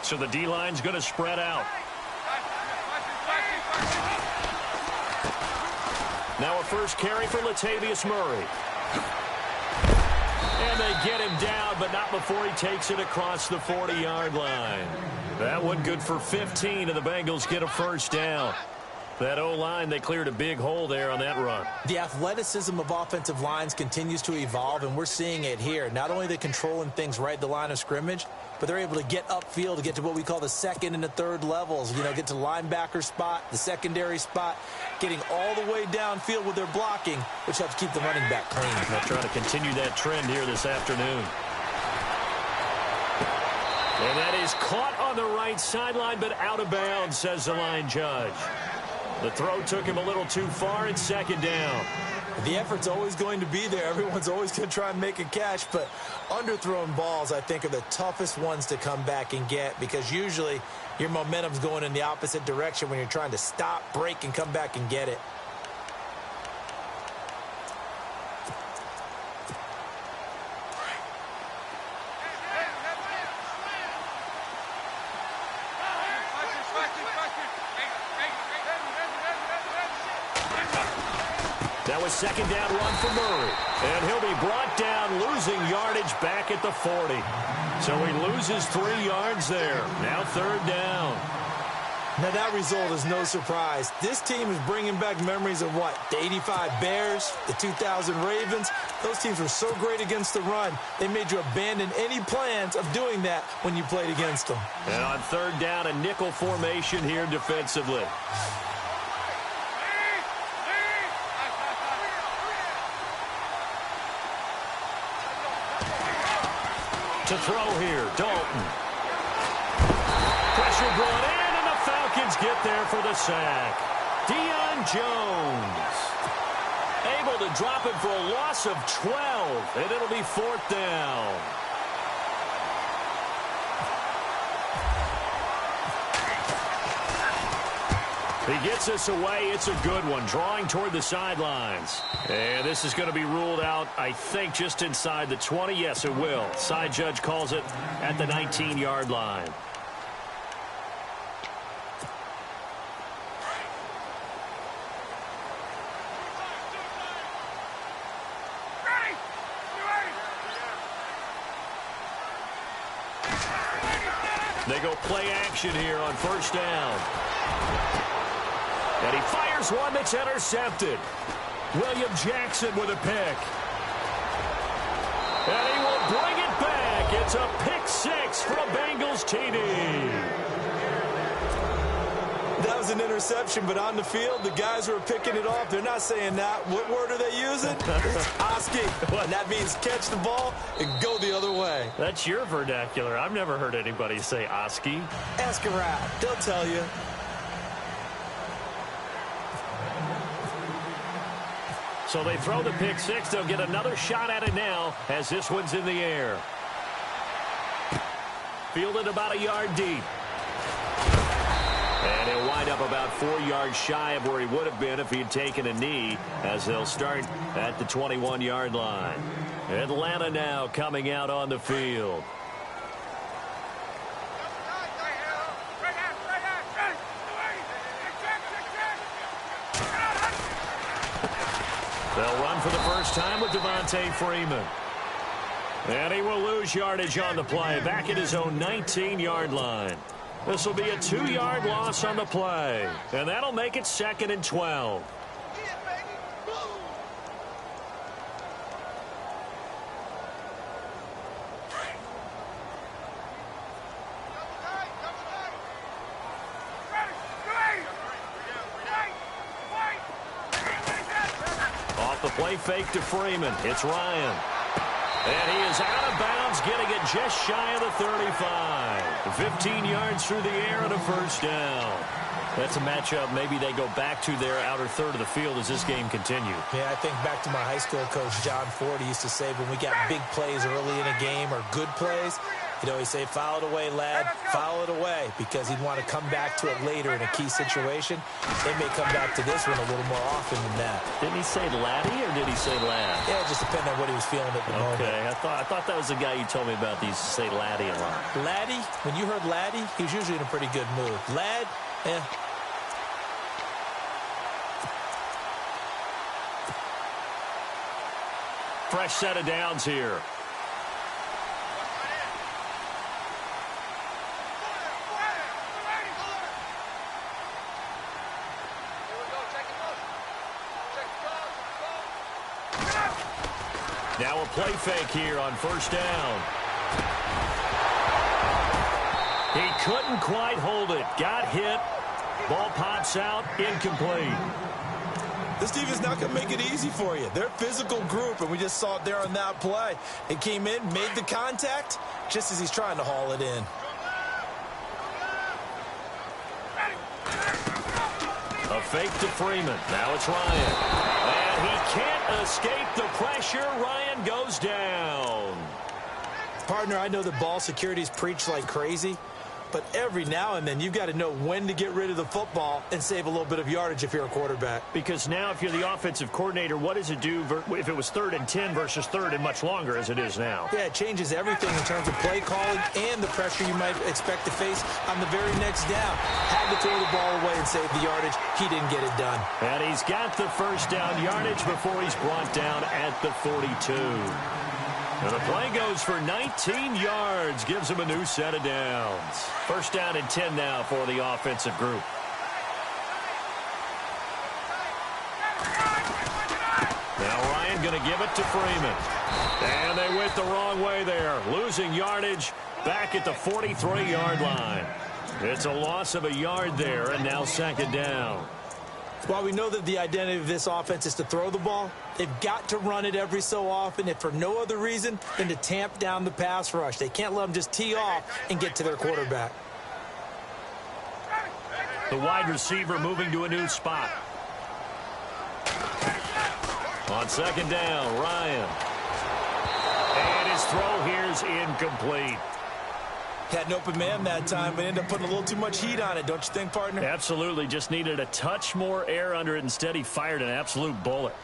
So the D-line's going to spread out. Now a first carry for Latavius Murray. And they get him down, but not before he takes it across the 40-yard line. That one good for 15, and the Bengals get a first down. That O-line, they cleared a big hole there on that run. The athleticism of offensive lines continues to evolve, and we're seeing it here. Not only are they controlling things right at the line of scrimmage, but they're able to get upfield to get to what we call the second and the third levels. You know, get to linebacker spot, the secondary spot, getting all the way downfield with their blocking, which helps keep the running back clean. They'll try to continue that trend here this afternoon. And that is caught on the right sideline, but out of bounds, says the line judge. The throw took him a little too far. It's second down. The effort's always going to be there. Everyone's always going to try and make a catch, but underthrown balls, I think, are the toughest ones to come back and get because usually your momentum's going in the opposite direction when you're trying to stop, break, and come back and get it. That was second down run for Murray. And he'll be brought down, losing yardage back at the 40. So he loses 3 yards there. Now third down. Now that result is no surprise. This team is bringing back memories of what? The 85 Bears, the 2000 Ravens. Those teams were so great against the run. They made you abandon any plans of doing that when you played against them. And on third down, a nickel formation here defensively. To throw here, Dalton. Pressure brought in, and the Falcons get there for the sack. Deion Jones able to drop it for a loss of 12, and it'll be fourth down. He gets us away. It's a good one, drawing toward the sidelines. And this is going to be ruled out, I think, just inside the 20. Yes, it will. Side judge calls it at the 19-yard line. They go play action here on first down. And he fires one that's intercepted. William Jackson with a pick. And he will bring it back. It's a pick six for a Bengals TD. That was an interception, but on the field, the guys who are picking it off, they're not saying that. What word are they using? It's Oski. And that means catch the ball and go the other way. That's your vernacular. I've never heard anybody say Oski. Ask around. They'll tell you. So they throw the pick six. They'll get another shot at it now as this one's in the air. Fielded about a yard deep. And he'll wind up about 4 yards shy of where he would have been if he had taken a knee, as they'll start at the 21-yard line. Atlanta now coming out on the field. They'll run for the first time with Devontae Freeman. And he will lose yardage on the play, back at his own 19-yard line. This will be a 2-yard loss on the play. And that'll make it 2nd and 12. Off the play fake to Freeman. It's Ryan. And he is out of bounds, getting it just shy of the 35. 15 yards through the air and a first down. That's a matchup maybe they go back to their outer third of the field as this game continues. Yeah, I think back to my high school coach, John Ford. He used to say when we got big plays early in a game or good plays, You know, he say, file it away, lad. File it away, because he'd want to come back to it later in a key situation. They may come back to this one a little more often than that. Didn't he say laddie or did he say lad? Yeah, it just depended on what he was feeling at the moment. Okay, I thought that was the guy you told me about. He used to say laddie a lot. Laddie, when you heard laddie, he was usually in a pretty good mood. Lad, Fresh set of downs here. Now a play fake here on first down. He couldn't quite hold it. Got hit. Ball pops out. Incomplete. this defense not going to make it easy for you. They're a physical group, and we just saw it there on that play. It came in, made the contact, just as he's trying to haul it in. A fake to Freeman. Now it's Ryan. And he can't escape the pressure. Ryan goes down. Partner, I know the ball security's preached like crazy, but every now and then you've got to know when to get rid of the football and save a little bit of yardage if you're a quarterback. Because now if you're the offensive coordinator, what does it do if it was 3rd and 10 versus 3rd and much longer as it is now? Yeah, it changes everything in terms of play calling and the pressure you might expect to face on the very next down. Had to throw the ball away and save the yardage. He didn't get it done. And he's got the first down yardage before he's brought down at the 42. And the play goes for 19 yards, gives him a new set of downs. First down and 10 now for the offensive group. Now Ryan going to give it to Freeman. And they went the wrong way there, losing yardage back at the 43-yard line. It's a loss of a yard there, and now 2nd down. While we know that the identity of this offense is to throw the ball, they've got to run it every so often, if for no other reason than to tamp down the pass rush. They can't let them just tee off and get to their quarterback. The wide receiver moving to a new spot. On 2nd down, Ryan. And his throw here's incomplete. Had an open man that time, but ended up putting a little too much heat on it, don't you think, partner? Absolutely. Just needed a touch more air under it. Instead, he fired an absolute bullet.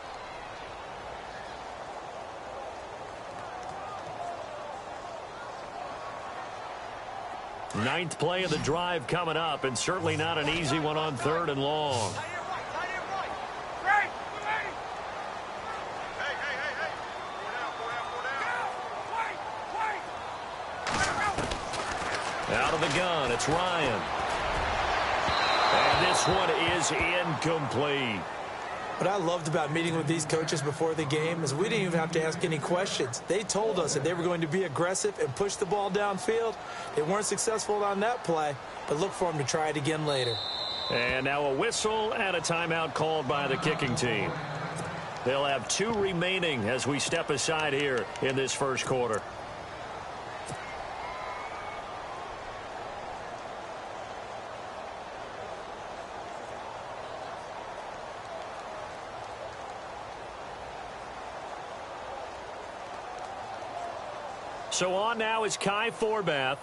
Ninth play of the drive coming up, and certainly not an easy one on 3rd and long. Out of the gun, it's Ryan. And this one is incomplete. What I loved about meeting with these coaches before the game is we didn't even have to ask any questions. They told us that they were going to be aggressive and push the ball downfield. They weren't successful on that play, but look for them to try it again later. And now a whistle and a timeout called by the kicking team. They'll have 2 remaining as we step aside here in this first quarter. So on now is Kai Forbath.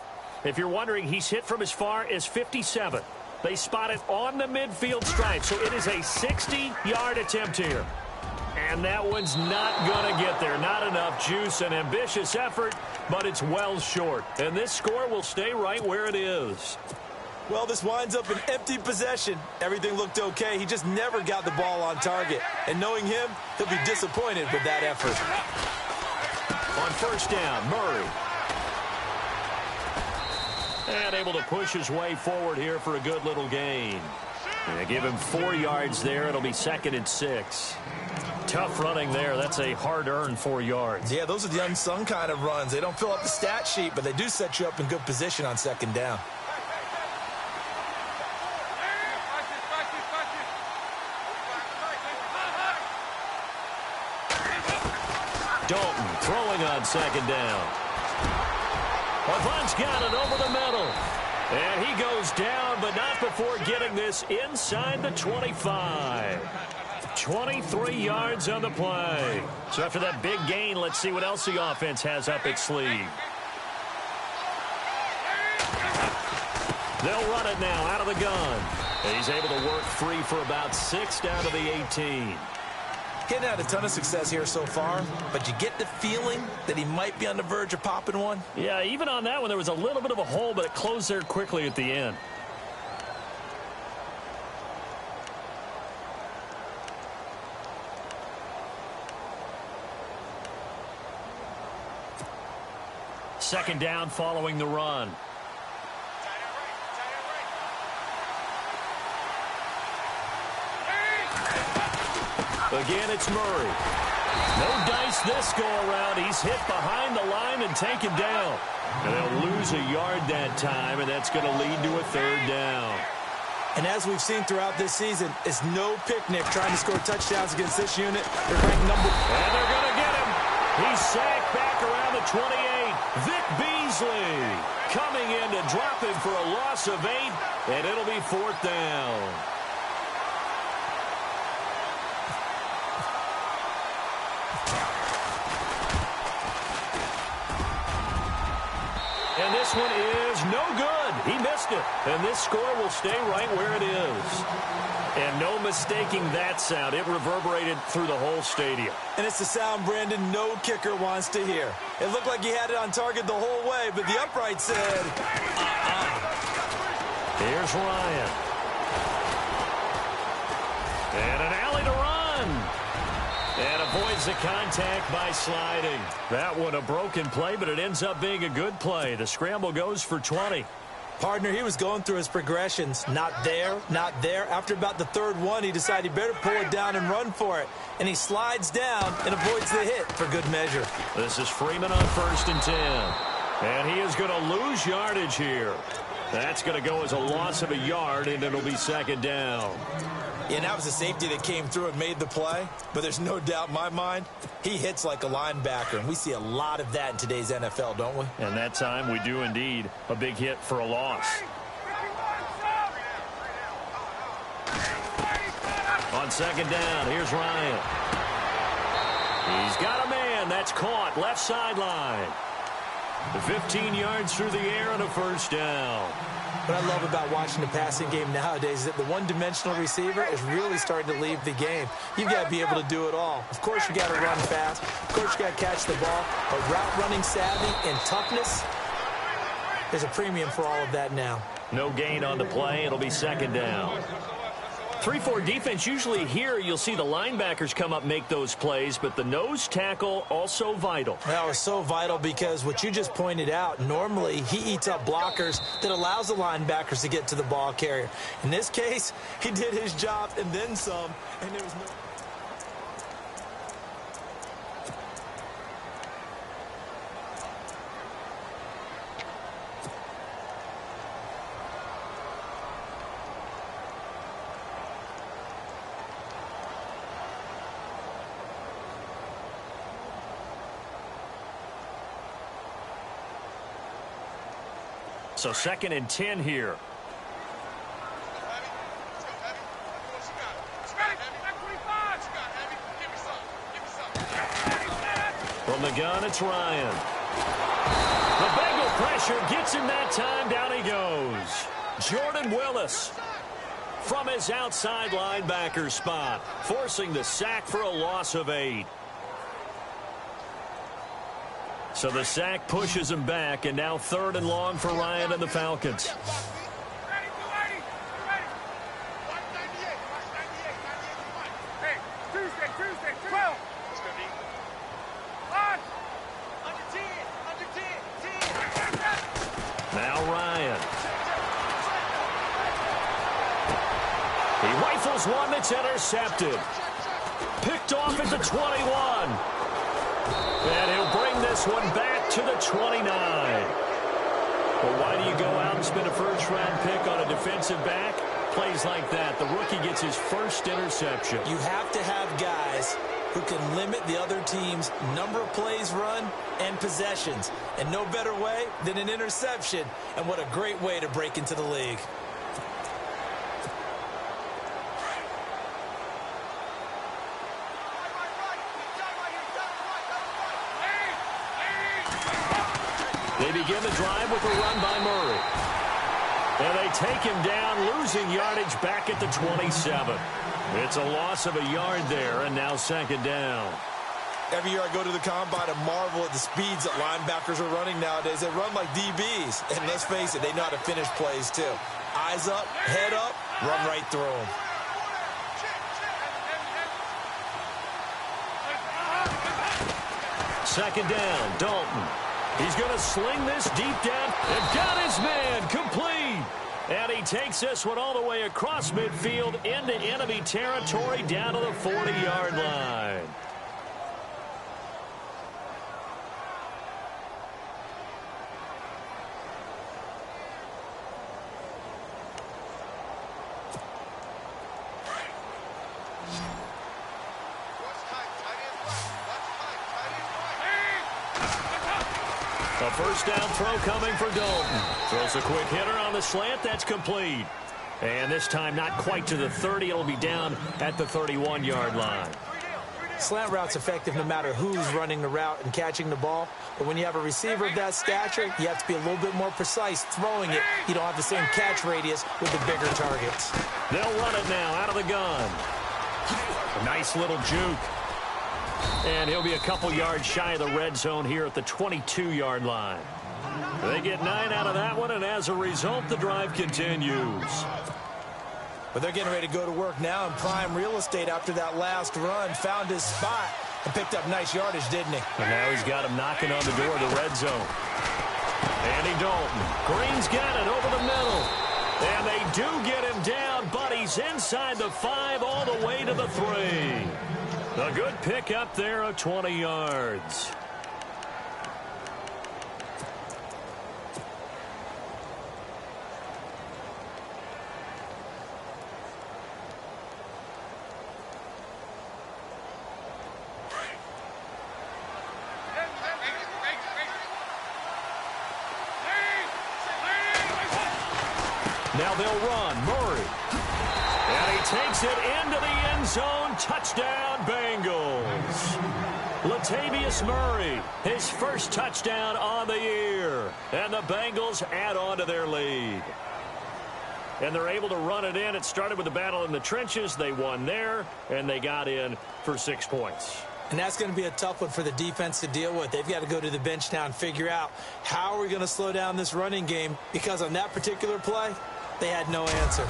If you're wondering, he's hit from as far as 57. They spot it on the midfield stripe, so it is a 60-yard attempt here. And that one's not going to get there. Not enough juice, an ambitious effort, but it's well short. And this score will stay right where it is. Well, this winds up an empty possession. Everything looked okay. He just never got the ball on target. And knowing him, he'll be disappointed with that effort. On first down, Murray. And able to push his way forward here for a good little gain. And they give him 4 yards there. It'll be 2nd and 6. Tough running there. That's a hard-earned 4 yards. Yeah, those are the unsung kind of runs. They don't fill up the stat sheet, but they do set you up in good position on 2nd down. Dalton throwing on 2nd down. Avant's got it over the middle. And he goes down, but not before getting this inside the 25. 23 yards on the play. So after that big gain, let's see what else the offense has up its sleeve. They'll run it now out of the gun. And he's able to work free for about 6 down to the 18. Getting had a ton of success here so far, but you get the feeling that he might be on the verge of popping one. Yeah, even on that one, there was a little bit of a hole, but it closed there quickly at the end. Second down following the run. Again, it's Murray. No dice this go-around. He's hit behind the line and taken down. And they'll lose a yard that time, and that's going to lead to a third down. And as we've seen throughout this season, it's no picnic trying to score touchdowns against this unit. They're ranked number... And they're going to get him. He's sacked back around the 28. Vic Beasley coming in to drop him for a loss of 8, and it'll be fourth down. And this one is no good. He missed it. And this score will stay right where it is. And no mistaking that sound. It reverberated through the whole stadium. And it's the sound, Brandon, no kicker wants to hear. It looked like he had it on target the whole way, but the upright said, Here's Ryan. And an alley to run. And avoids the contact by sliding. That one a broken play, but it ends up being a good play. The scramble goes for 20. Partner, he was going through his progressions. Not there, not there. After about the third one, he decided he better pull it down and run for it. And he slides down and avoids the hit for good measure. This is Freeman on 1st and 10. And he is going to lose yardage here. That's going to go as a loss of a yard, and it'll be second down. Yeah, and that was a safety that came through and made the play. But there's no doubt in my mind, he hits like a linebacker. And we see a lot of that in today's NFL, don't we? And that time we do indeed. A big hit for a loss. On second down, here's Ryan. He's got a man. That's caught. Left sideline. The 15 yards through the air and a first down. What I love about watching the passing game nowadays is that the one-dimensional receiver is really starting to leave the game. You've got to be able to do it all. Of course, you got to run fast. Of course, you got to catch the ball. But route running savvy and toughness, there's a premium for all of that now. No gain on the play. It'll be second down. 3-4 defense, usually here you'll see the linebackers come up make those plays, but the nose tackle also vital. That was so vital because what you just pointed out, normally he eats up blockers that allows the linebackers to get to the ball carrier. In this case, he did his job and then some, and there was no... So 2nd and 10 here. From the gun, it's Ryan. The Bengal pressure gets him that time. Down he goes. Jordan Willis from his outside linebacker spot, forcing the sack for a loss of 8. So the sack pushes him back, and now 3rd and long for Ryan and the Falcons. Now Ryan. He rifles one that's intercepted. Picked off at the 21. And he'll bring this one back to the 29. Well, why do you go out and spend a first-round pick on a defensive back? Plays like that. The rookie gets his first interception. You have to have guys who can limit the other team's number of plays run and possessions. And no better way than an interception. And what a great way to break into the league. They begin the drive with a run by Murray. And they take him down, losing yardage back at the 27. It's a loss of a yard there, and now second down. Every year I go to the combine and marvel at the speeds that linebackers are running nowadays. They run like DBs. And let's face it, they know how to finish plays too. Eyes up, head up, run right through them. Second down, Dalton. He's going to sling this deep down and got his man complete. And he takes this one all the way across midfield into enemy territory down to the 40-yard line. A first down throw coming for Dalton. Throws a quick hitter on the slant. That's complete. And this time not quite to the 30. It'll be down at the 31-yard line. Slant route's effective no matter who's running the route and catching the ball. But when you have a receiver of that stature, you have to be a little bit more precise throwing it. You don't have the same catch radius with the bigger targets. They'll run it now out of the gun. A nice little juke. And he'll be a couple yards shy of the red zone here at the 22-yard line. They get 9 out of that one, and as a result, the drive continues. But they're getting ready to go to work now in prime real estate after that last run. Found his spot and picked up nice yardage, didn't he? And now he's got him knocking on the door of the red zone. Andy Dalton. Green's got it over the middle. And they do get him down, but he's inside the 5 all the way to the 3. A good pick up there of 20 yards. Now they'll run. Murray. And he takes it into the end zone. Touchdown, Bengals. Latavius Murray, his first touchdown on the year. And the Bengals add on to their lead. And they're able to run it in. It started with the battle in the trenches. They won there, and they got in for 6 points. And that's going to be a tough one for the defense to deal with. They've got to go to the bench now and figure out how are we going to slow down this running game, because on that particular play, they had no answer.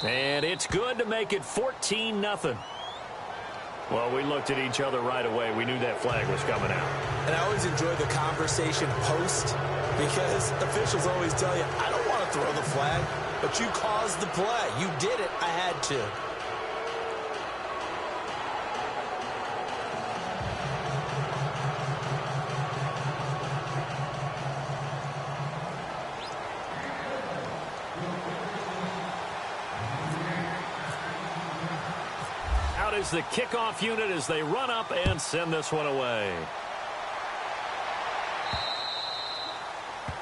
And it's good to make it 14-0. Well, we looked at each other right away. We knew that flag was coming out. And I always enjoy the conversation post, because officials always tell you, I don't want to throw the flag, but you caused the play. You did it. I had to. Is the kickoff unit as they run up and send this one away.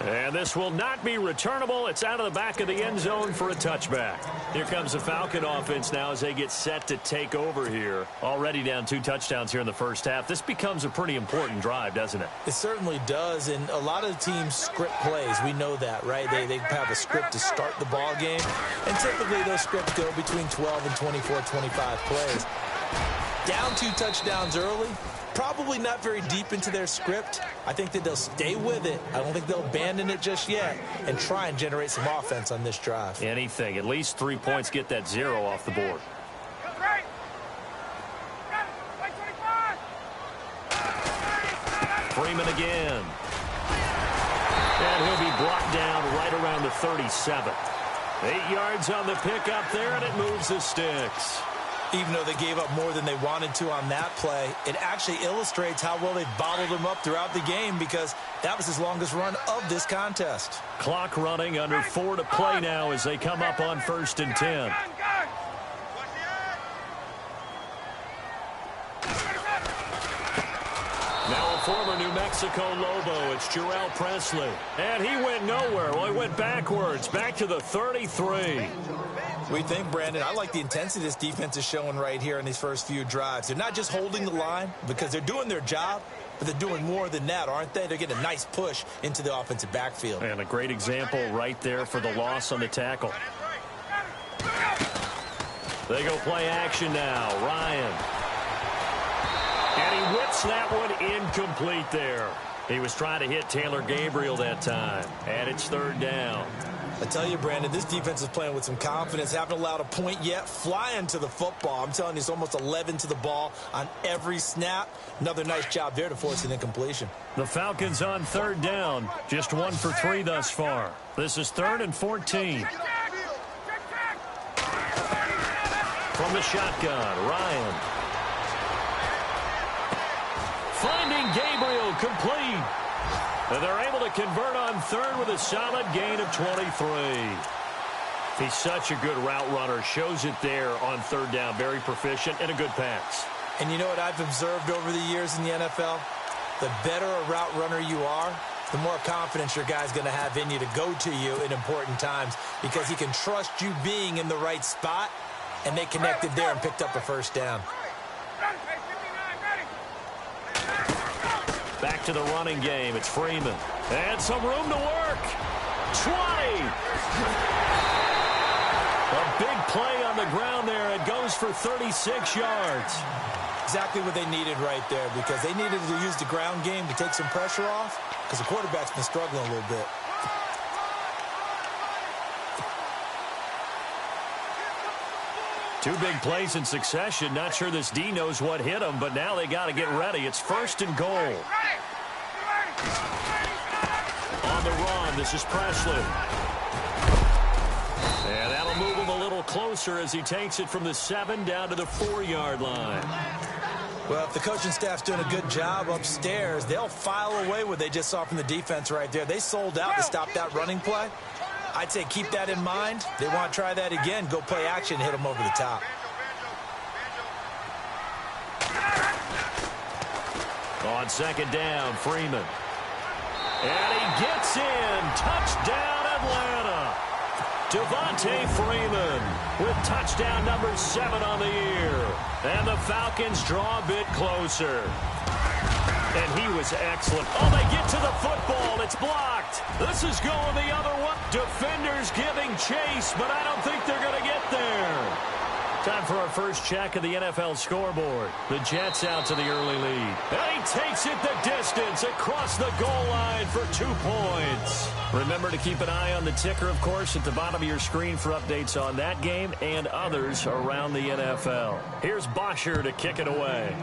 And this will not be returnable. It's out of the back of the end zone for a touchback. Here comes the Falcon offense now as they get set to take over here. Already down 2 touchdowns here in the first half. This becomes a pretty important drive, doesn't it? It certainly does, and a lot of teams script plays. We know that, right? They have a script to start the ball game, and typically those scripts go between 12 and 24, 25 plays. Down 2 touchdowns early, probably not very deep into their script. I think that they'll stay with it. I don't think they'll abandon it just yet and try and generate some offense on this drive. Anything. At least 3 points, get that 0 off the board. Freeman again. And he'll be brought down right around the 37. 8 yards on the pickup there, and it moves the sticks. Even though they gave up more than they wanted to on that play, it actually illustrates how well they bottled him up throughout the game, because that was his longest run of this contest. Clock running, under 4 to play now as they come up on 1st and 10. Now a former New Mexico Lobo, it's Jarrell Presley. And he went nowhere. Well, he went backwards, back to the 33. We think, Brandon, I like the intensity this defense is showing right here in these first few drives. They're not just holding the line because they're doing their job, but they're doing more than that, aren't they? They're getting a nice push into the offensive backfield. And a great example right there for the loss on the tackle. They go play action now. Ryan. And he whips that one incomplete there. He was trying to hit Taylor Gabriel that time. And it's third down. I tell you, Brandon, this defense is playing with some confidence. Haven't allowed a point yet. Flying to the football. I'm telling you, it's almost 11 to the ball on every snap. Another nice job there to force an incompletion. The Falcons on third down. Just 1 for 3 thus far. This is 3rd and 14. From the shotgun, Ryan. Finding Gabriel complete. And they're able to convert on third with a solid gain of 23. He's such a good route runner. Shows it there on third down. Very proficient and a good pass. And you know what I've observed over the years in the NFL? The better a route runner you are, the more confidence your guy's going to have in you to go to you in important times because he can trust you being in the right spot, and they connected there and picked up a first down. Back to the running game. It's Freeman. And some room to work. 20. A big play on the ground there. It goes for 36 yards. Exactly what they needed right there because they needed to use the ground game to take some pressure off because the quarterback's been struggling a little bit. Two big plays in succession. Not sure this D knows what hit him, but now they got to get ready. It's 1st and goal. On the run, this is Presley. And that'll move him a little closer as he takes it from the 7 down to the 4-yard line. Well, if the coaching staff's doing a good job upstairs, they'll file away what they just saw from the defense right there. They sold out to stop that running play. I'd say keep that in mind. They want to try that again. Go play action, hit them over the top. On 2nd down, Freeman. And he gets in. Touchdown, Atlanta. Devontae Freeman with touchdown number 7 on the year. And the Falcons draw a bit closer. And he was excellent. Oh, they get to the football. It's blocked. This is going the other way. Defenders giving chase, but I don't think they're going to get there. Time for our first check of the NFL scoreboard. The Jets out to the early lead. And he takes it the distance across the goal line for 2 points. Remember to keep an eye on the ticker, of course, at the bottom of your screen for updates on that game and others around the NFL. Here's Bosher to kick it away.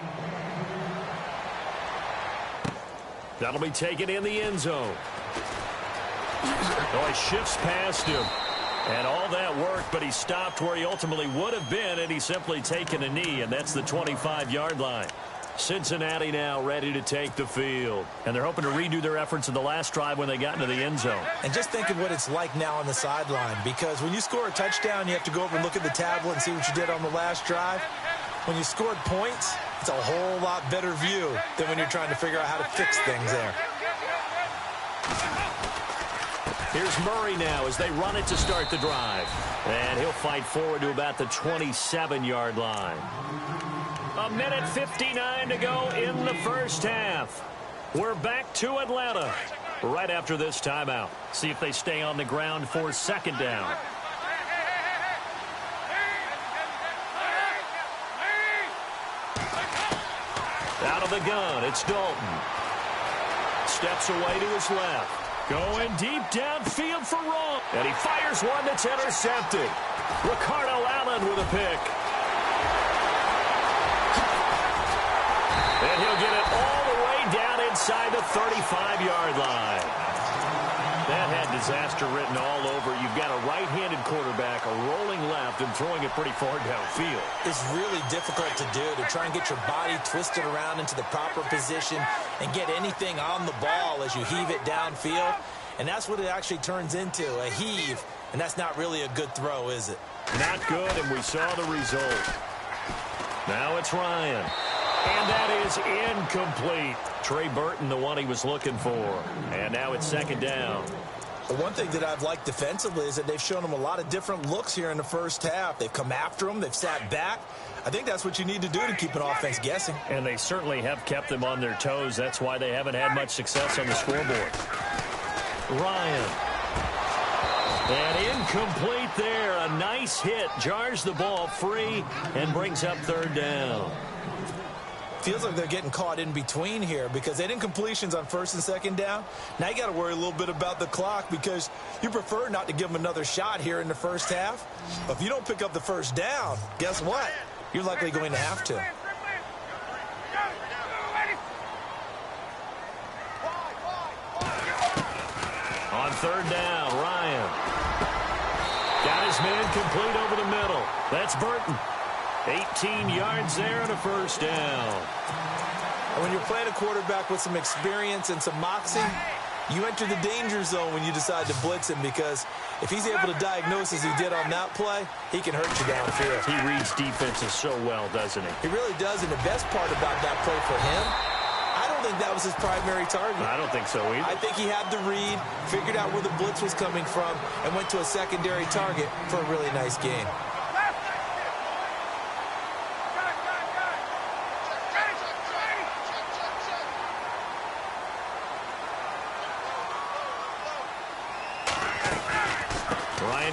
That'll be taken in the end zone. Oh, he shifts past him. And all that worked, but he stopped where he ultimately would have been, and he's simply taken a knee, and that's the 25-yard line. Cincinnati now ready to take the field. And they're hoping to redo their efforts in the last drive when they got into the end zone. And just think of what it's like now on the sideline, because when you score a touchdown, you have to go over and look at the tablet and see what you did on the last drive. When you scored points, it's a whole lot better view than when you're trying to figure out how to fix things there. Here's Murray now as they run it to start the drive. And he'll fight forward to about the 27-yard line. 1:59 to go in the first half. We're back to Atlanta right after this timeout. See if they stay on the ground for 2nd down. Out of the gun, it's Dalton. Steps away to his left. Going deep downfield for Rowe. And he fires one that's intercepted. Ricardo Allen with a pick. And he'll get it all the way down inside the 35-yard line. That had disaster written all over. You've got a right-handed quarterback, a rolling left, and throwing it pretty far downfield. It's really difficult to do, to try and get your body twisted around into the proper position and get anything on the ball as you heave it downfield. And that's what it actually turns into, a heave. And that's not really a good throw, is it? Not good, and we saw the result. Now it's Ryan. And that is incomplete. Trey Burton, the one he was looking for. And now it's 2nd down. The one thing that I've liked defensively is that they've shown them a lot of different looks here in the first half. They've come after them. They've sat back. I think that's what you need to do to keep an offense guessing. And they certainly have kept them on their toes. That's why they haven't had much success on the scoreboard. Ryan. And incomplete there. A nice hit. Jars the ball free and brings up third down. Feels like they're getting caught in between here because they didn't completions on first and second down. Now you got to worry a little bit about the clock because you prefer not to give them another shot here in the first half. But if you don't pick up the first down, guess what? You're likely going to have to. On third down, Ryan. Got his man complete over the middle. That's Burton. 18 yards there and a first down. And when you're playing a quarterback with some experience and some moxie, you enter the danger zone when you decide to blitz him because if he's able to diagnose as he did on that play, he can hurt you downfield. He reads defenses so well, doesn't he? He really does, and the best part about that play for him, I don't think that was his primary target. I don't think so either. I think he had the read, figured out where the blitz was coming from, and went to a secondary target for a really nice gain.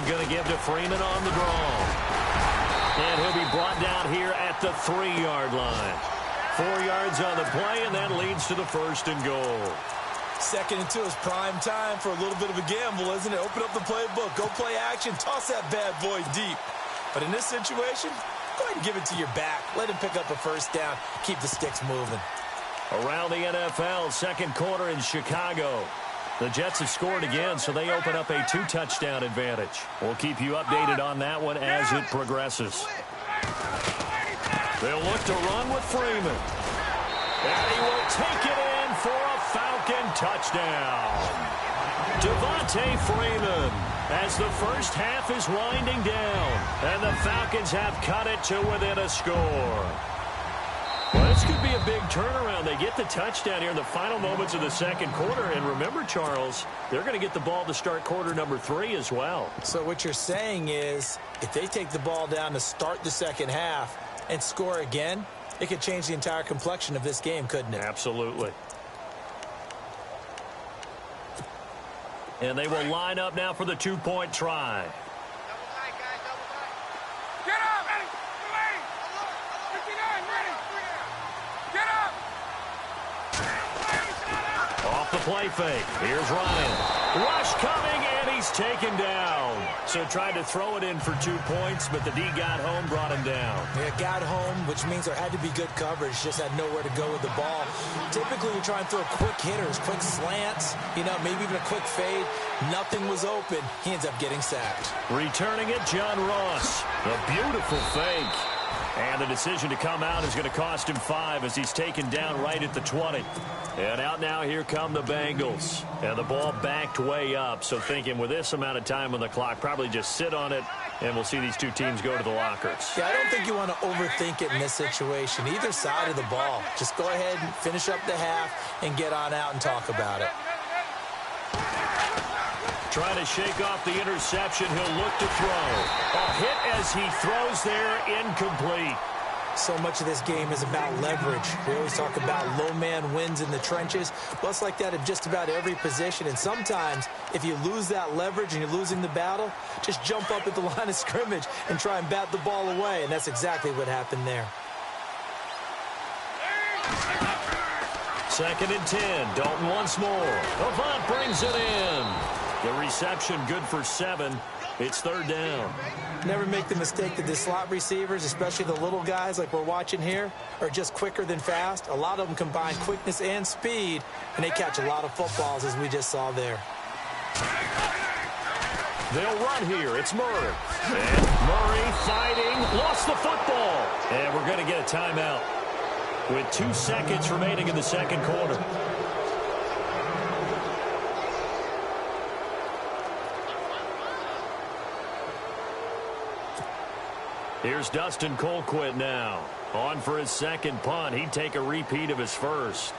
Going to give to Freeman on the draw. And he'll be brought down here at the 3-yard line. 4 yards on the play, and that leads to the first and goal. 2nd and 2 is prime time for a little bit of a gamble, isn't it? Open up the playbook, go play action, toss that bad boy deep. But in this situation, go ahead and give it to your back. Let him pick up a first down, keep the sticks moving. Around the NFL, second quarter in Chicago. The Jets have scored again, so they open up a 2-touchdown advantage. We'll keep you updated on that one as it progresses. They'll look to run with Freeman. And he will take it in for a Falcon touchdown. Devontae Freeman as the first half is winding down. And the Falcons have cut it to within a score. Well, this could be a big turnaround. They get the touchdown here in the final moments of the second quarter. And remember, Charles, they're going to get the ball to start quarter number 3 as well. So what you're saying is if they take the ball down to start the second half and score again, it could change the entire complexion of this game, couldn't it? Absolutely. And they will line up now for the 2-point try. The play fake. Here's Ryan. Rush coming, and he's taken down. So tried to throw it in for 2 points, but the D got home, brought him down. Yeah, got home, which means there had to be good coverage. Just had nowhere to go with the ball. Typically, you try and throw quick hitters, quick slants, maybe even a quick fade. Nothing was open. He ends up getting sacked. Returning it, John Ross. A beautiful fake. And the decision to come out is going to cost him 5 as he's taken down right at the 20. And out now, here come the Bengals. And the ball backed way up. So thinking with this amount of time on the clock, probably just sit on it, and we'll see these two teams go to the lockers. Yeah, I don't think you want to overthink it in this situation. Either side of the ball. Just go ahead and finish up the half and get on out and talk about it. Trying to shake off the interception. He'll look to throw. A hit as he throws there, incomplete. So much of this game is about leverage. We always talk about low man wins in the trenches. Well, it's like that at just about every position. And sometimes, if you lose that leverage and you're losing the battle, just jump up at the line of scrimmage and try and bat the ball away. And that's exactly what happened there. 2nd and 10. Dalton once more. Avant brings it in. The reception good for 7. It's 3rd down. Never make the mistake that the slot receivers, especially the little guys like we're watching here, are just quicker than fast. A lot of them combine quickness and speed, and they catch a lot of footballs, as we just saw there. They'll run here. It's Murray. And Murray fighting. Lost the football. And we're going to get a timeout with 2 seconds remaining in the second quarter. Here's Dustin Colquitt now. On for his second punt. He'd take a repeat of his first.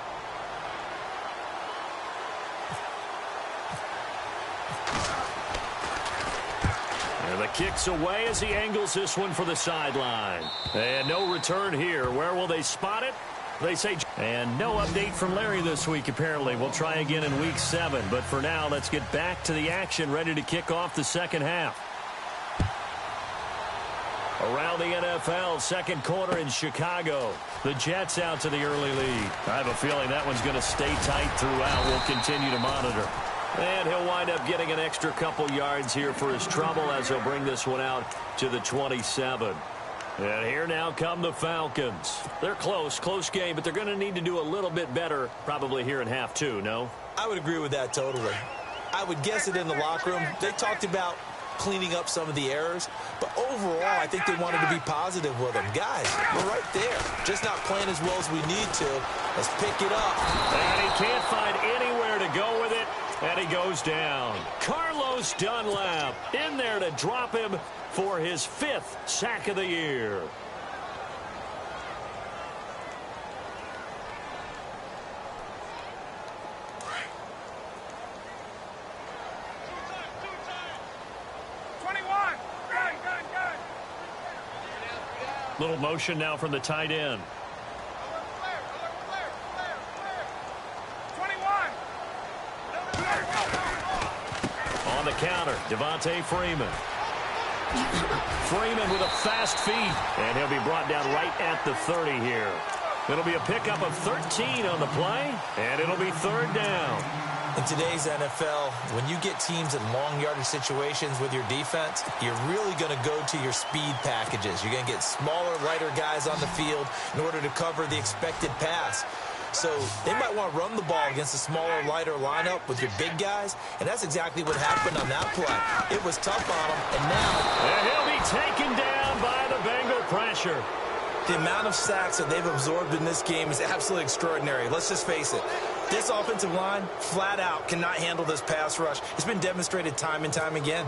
kick's away as he angles this one for the sideline. And no return here. Where will they spot it? They say, and no update from Larry this week, apparently. We'll try again in Week 7. But for now, let's get back to the action, ready to kick off the second half. Around the NFL, second quarter in Chicago. The Jets out to the early lead. I have a feeling that one's going to stay tight throughout. We'll continue to monitor. And he'll wind up getting an extra couple yards here for his trouble as he'll bring this one out to the 27. And here now come the Falcons. They're close game, but they're going to need to do a little bit better probably here in half two, no? I would agree with that totally. I would guess it in the locker room. They talked about cleaning up some of the errors, but overall, I think they wanted to be positive with them. Guys, we're right there. Just not playing as well as we need to. Let's pick it up. And he can't find anywhere to go with it, and he goes down. Carlos Dunlap in there to drop him for his 5th sack of the year. Little motion now from the tight end. 21. On the counter, Devontae Freeman. Freeman with a fast feet, and he'll be brought down right at the 30 here. It'll be a pickup of 13 on the play, and it'll be third down. In today's NFL, when you get teams in long yardage situations with your defense, you're really going to go to your speed packages. You're going to get smaller, lighter guys on the field in order to cover the expected pass. So they might want to run the ball against a smaller, lighter lineup with your big guys, and that's exactly what happened on that play. It was tough on him, and now... And he'll be taken down by the Bengal pressure. The amount of sacks that they've absorbed in this game is absolutely extraordinary. Let's just face it. This offensive line, flat out, cannot handle this pass rush. It's been demonstrated time and time again.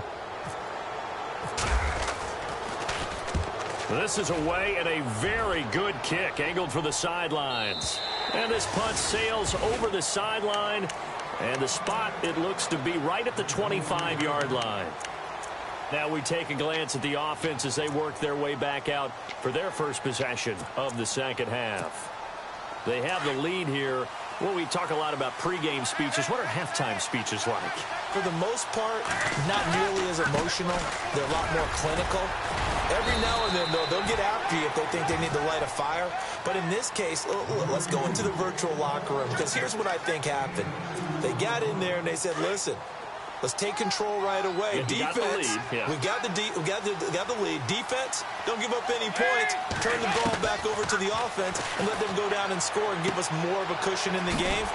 This is away and a very good kick, angled for the sidelines. And this punt sails over the sideline. And the spot, it looks to be right at the 25-yard line. Now we take a glance at the offense as they work their way back out for their first possession of the second half. They have the lead here. Well, we talk a lot about pregame speeches. What are halftime speeches like? For the most part, not nearly as emotional. They're a lot more clinical. Every now and then, though, they'll get after you if they think they need to light a fire. But in this case, let's go into the virtual locker room, because here's what I think happened. They got in there and they said, listen, let's take control right away. Yeah, defense, we got the lead. Defense, don't give up any points. Turn the ball back over to the offense and let them go down and score and give us more of a cushion in the game.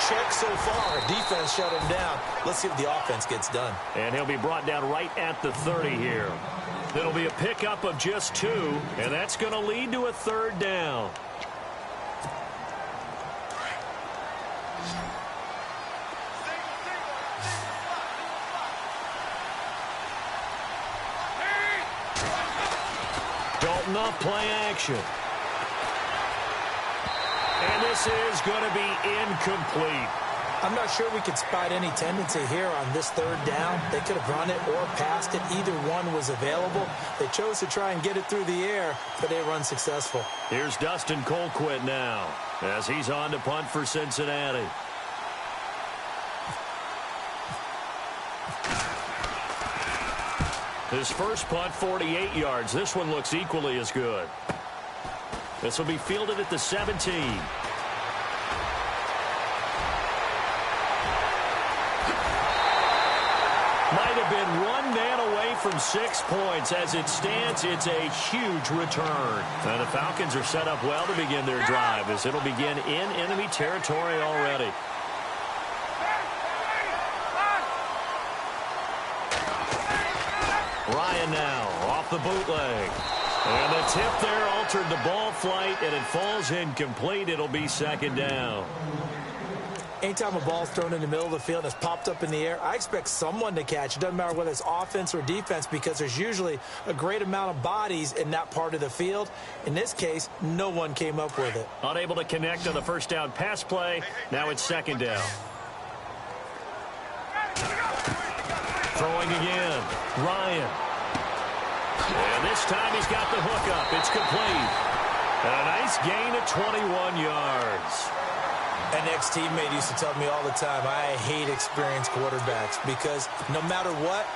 Check so far. Defense shut him down. Let's see if the offense gets done. And he'll be brought down right at the 30 here. It'll be a pickup of just 2, and that's going to lead to a third down. Dalton off play action. And this is going to be incomplete. I'm not sure we could spot any tendency here on this third down. They could have run it or passed it. Either one was available. They chose to try and get it through the air, but they were unsuccessful. Here's Dustin Colquitt now as he's on to punt for Cincinnati. His first punt, 48 yards. This one looks equally as good. This will be fielded at the 17. Might have been one man away from 6 points. As it stands, it's a huge return. And the Falcons are set up well to begin their drive as it'll begin in enemy territory already. Ryan now off the bootleg. And the tip there altered the ball flight, and it falls incomplete. It'll be second down. Anytime a ball's thrown in the middle of the field and it's popped up in the air, I expect someone to catch. It doesn't matter whether it's offense or defense, because there's usually a great amount of bodies in that part of the field. In this case, no one came up with it. Unable to connect on the first down pass play. Now it's second down. Throwing again. Ryan. This time he's got the hook up. It's complete. And a nice gain of 21 yards. An ex-teammate used to tell me all the time, I hate experienced quarterbacks because no matter what,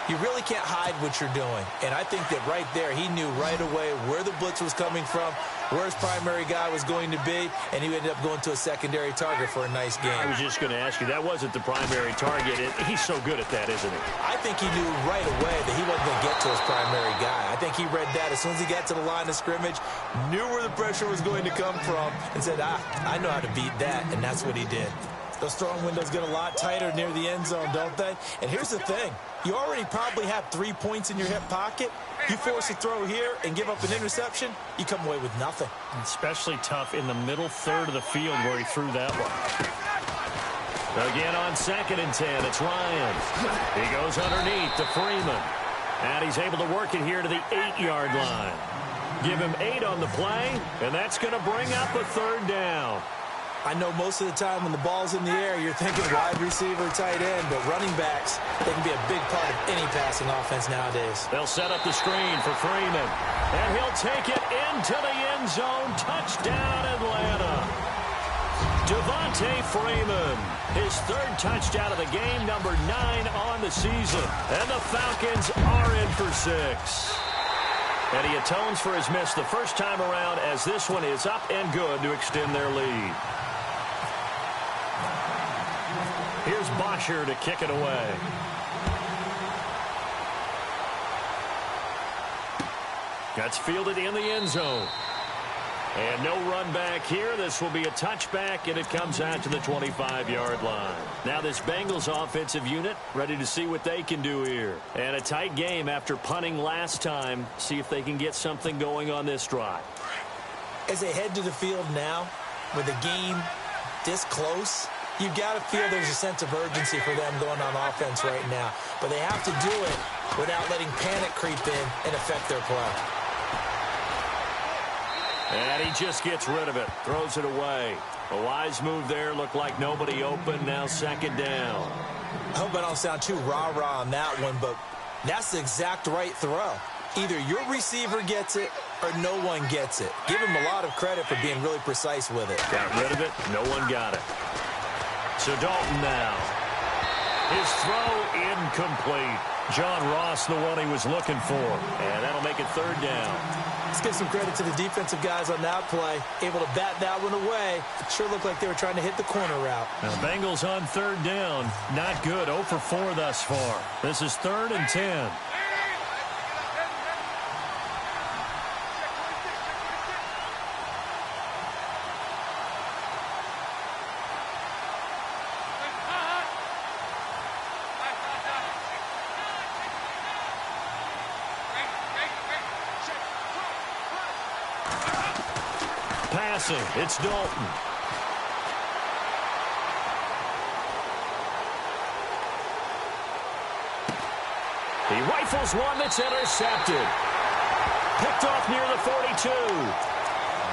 you really can't hide what you're doing. And I think that right there, he knew right away where the blitz was coming from, where his primary guy was going to be, and he ended up going to a secondary target for a nice game. I was just going to ask you, that wasn't the primary target. He's so good at that, isn't he? I think he knew right away that he wasn't going to get to his primary guy. I think he read that as soon as he got to the line of scrimmage, knew where the pressure was going to come from, and said, I know how to beat that, and that's what he did. Those throwing windows get a lot tighter near the end zone, don't they? And here's the thing. You already probably have 3 points in your hip pocket. You force a throw here and give up an interception, you come away with nothing. Especially tough in the middle third of the field where he threw that one. Again on 2nd and 10, it's Ryan. He goes underneath to Freeman. And he's able to work it here to the 8-yard line. Give him 8 on the play, and that's going to bring up a 3rd down. I know most of the time when the ball's in the air, you're thinking wide receiver, tight end, but running backs, they can be a big part of any passing offense nowadays. They'll set up the screen for Freeman, and he'll take it into the end zone. Touchdown, Atlanta. Devontae Freeman, his 3rd touchdown of the game, number 9 on the season. And the Falcons are in for 6. And he atones for his miss the first time around as this one is up and good to extend their lead. Here's Bosher to kick it away. That's fielded in the end zone. And no run back here. This will be a touchback, and it comes out to the 25-yard line. Now this Bengals offensive unit ready to see what they can do here. And a tight game after punting last time. See if they can get something going on this drive. As they head to the field now, with the game this close, you've got to feel there's a sense of urgency for them going on offense right now. But they have to do it without letting panic creep in and affect their play. And he just gets rid of it, throws it away. A wise move there, looked like nobody open, now 2nd down. I hope I don't sound too rah-rah on that one, but that's the exact right throw. Either your receiver gets it or no one gets it. Give him a lot of credit for being really precise with it. Got rid of it, no one got it. So Dalton now. His throw incomplete. John Ross, the one he was looking for. And that'll make it 3rd down. Let's give some credit to the defensive guys on that play. Able to bat that one away. It sure looked like they were trying to hit the corner route. Now, Bengals on 3rd down. Not good. 0 for 4 thus far. This is 3rd and 10. It's Dalton. He rifles one that's intercepted. Picked off near the 42.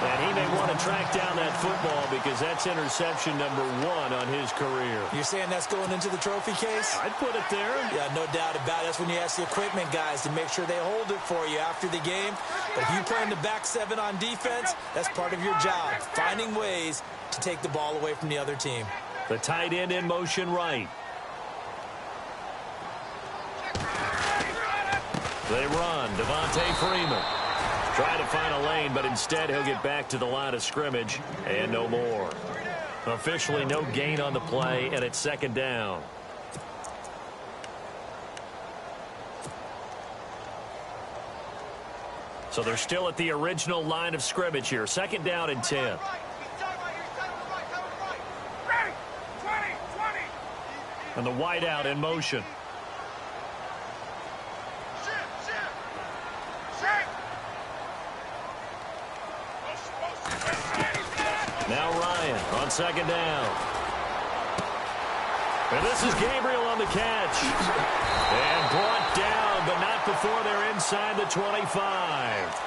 And he may want to track down that football because that's interception number 1 on his career. You're saying that's going into the trophy case? I'd put it there. Yeah, no doubt about it. That's when you ask the equipment guys to make sure they hold it for you after the game. But if you play in the back 7 on defense, that's part of your job, finding ways to take the ball away from the other team. The tight end in motion right. They run. Devontae Freeman. Trying to find a lane, but instead he'll get back to the line of scrimmage and no more. Officially no gain on the play, and it's 2nd down. So they're still at the original line of scrimmage here. 2nd down and 10. And the wideout in motion. Now Ryan on 2nd down. And this is Gabriel on the catch. And brought down, but not before they're inside the 25.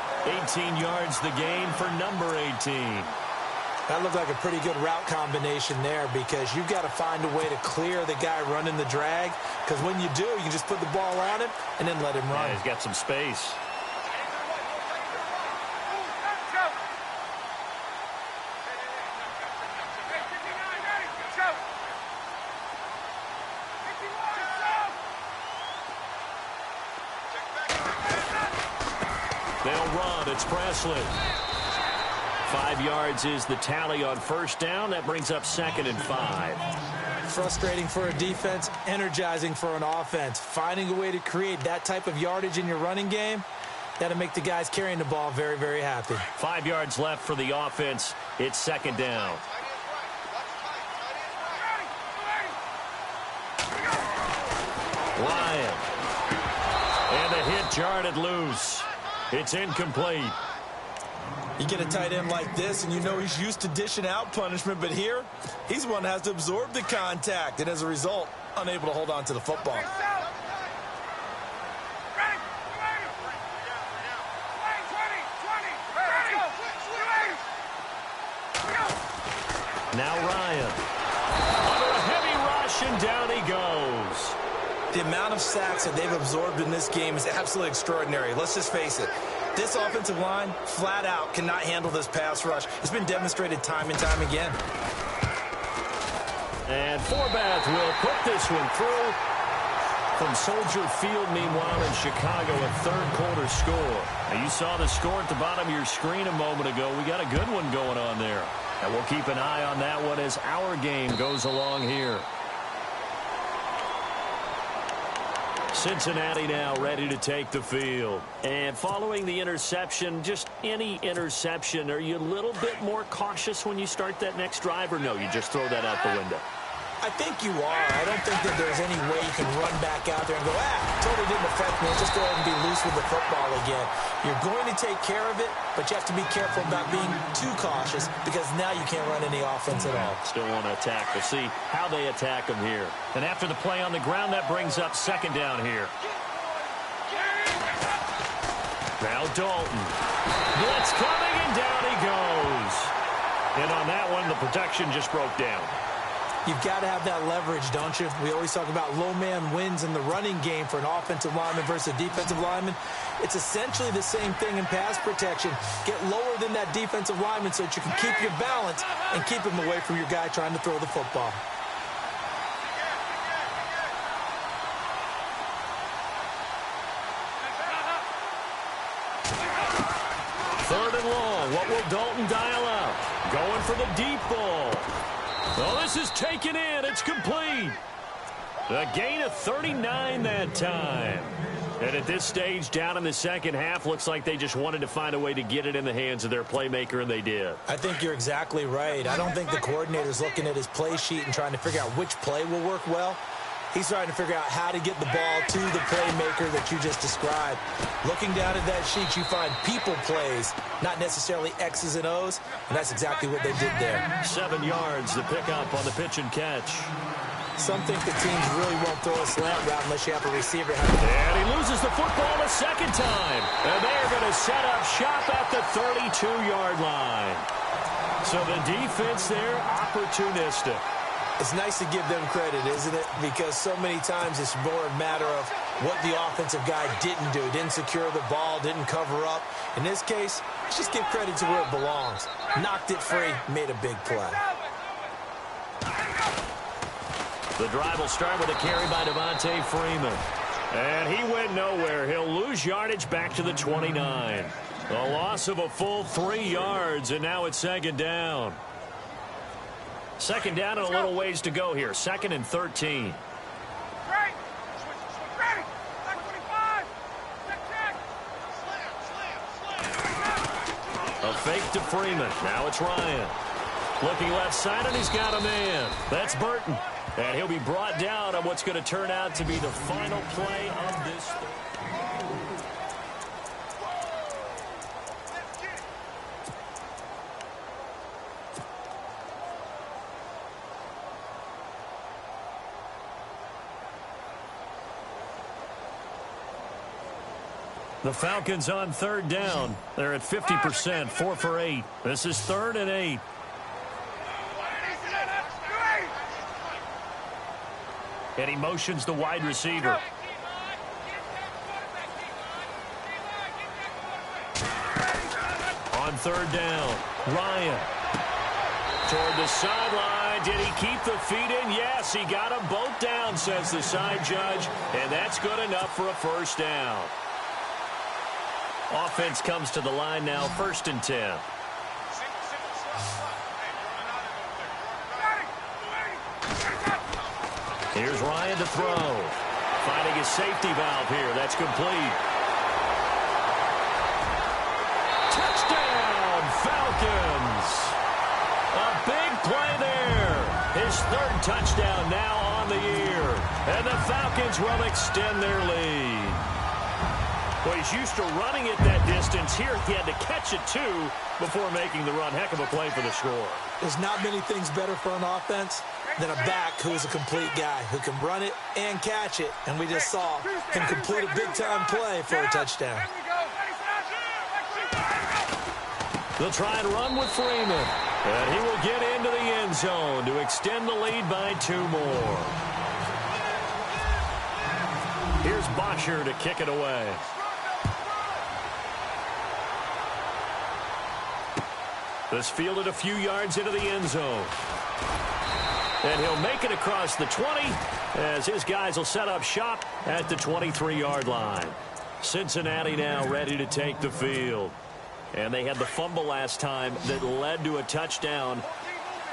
18 yards the gain for number 18. That looked like a pretty good route combination there because you've got to find a way to clear the guy running the drag. Because when you do, you can just put the ball on him and then let him run. Yeah, he's got some space. They'll run. It's Presley. 5 yards is the tally on first down. That brings up 2nd and 5. Frustrating for a defense, energizing for an offense. Finding a way to create that type of yardage in your running game, that'll make the guys carrying the ball very, very happy. 5 yards left for the offense. It's 2nd down. Ryan. And the hit jarred it loose. It's incomplete. You get a tight end like this, and you know he's used to dishing out punishment, but here, he's the one that has to absorb the contact, and as a result, unable to hold on to the football. Now Ryan. Under a heavy rush, and down he goes. The amount of sacks that they've absorbed in this game is absolutely extraordinary. Let's just face it. This offensive line, flat out, cannot handle this pass rush. It's been demonstrated time and time again. And Forbath will put this one through. From Soldier Field, meanwhile, in Chicago, a third-quarter score. Now, you saw the score at the bottom of your screen a moment ago. We got a good one going on there. And we'll keep an eye on that one as our game goes along here. Cincinnati now ready to take the field. And following the interception, just any interception, are you a little bit more cautious when you start that next drive, or no, you just throw that out the window? I think you are. I don't think that there's any way you can run back out there and go, totally didn't affect me. Just go ahead and be loose with the football again. You're going to take care of it, but you have to be careful about being too cautious because now you can't run any offense at all. Still want to attack. We'll see how they attack them here. And after the play on the ground, that brings up 2nd down here. Now Dalton. Blitz coming, and down he goes. And on that one, the protection just broke down. You've got to have that leverage, don't you? We always talk about low man wins in the running game for an offensive lineman versus a defensive lineman. It's essentially the same thing in pass protection. Get lower than that defensive lineman so that you can keep your balance and keep him away from your guy trying to throw the football. Third and long. What will Dalton dial up? Going for the deep ball. Well, this is taken in. It's complete. A gain of 39 that time. And at this stage, down in the second half, looks like they just wanted to find a way to get it in the hands of their playmaker, and they did. I think you're exactly right. I don't think the coordinator's looking at his play sheet and trying to figure out which play will work well. He's trying to figure out how to get the ball to the playmaker that you just described. Looking down at that sheet, you find people plays, not necessarily X's and O's, and that's exactly what they did there. 7 yards, the pickup on the pitch and catch. Some think the teams really won't throw a slant route unless you have a receiver. And he loses the football a second time. And they're going to set up shop at the 32-yard line. So the defense there, opportunistic. It's nice to give them credit, isn't it? Because so many times it's more a matter of what the offensive guy didn't do. Didn't secure the ball, didn't cover up. In this case, let's just give credit to where it belongs. Knocked it free, made a big play. The drive will start with a carry by Devontae Freeman. And he went nowhere. He'll lose yardage back to the 29. A loss of a full 3 yards, and now it's 2nd down. 2nd down and a little ways to go here. 2nd and 13. A fake to Freeman. Now it's Ryan. Looking left side, and he's got a man. That's Burton. And he'll be brought down on what's going to turn out to be the final play of this. The Falcons on 3rd down. They're at 50%, 4 for 8. This is 3rd and 8. And he motions the wide receiver. On 3rd down, Ryan. Toward the sideline. Did he keep the feet in? Yes, he got them both down, says the side judge. And that's good enough for a 1st down. Offense comes to the line now, 1st and 10. Here's Ryan to throw. Finding his safety valve here. That's complete. Touchdown, Falcons. A big play there. His 3rd touchdown now on the year. And the Falcons will extend their lead. Well, he's used to running it that distance. Here he had to catch it, too, before making the run. Heck of a play for the score. There's not many things better for an offense than a back who's a complete guy who can run it and catch it. And we just saw him complete a big-time play for a touchdown. They'll try and run with Freeman. And he will get into the end zone to extend the lead by 2 more. Here's Bosher to kick it away. This fielded a few yards into the end zone. And he'll make it across the 20 as his guys will set up shop at the 23-yard line. Cincinnati now ready to take the field. And they had the fumble last time that led to a touchdown.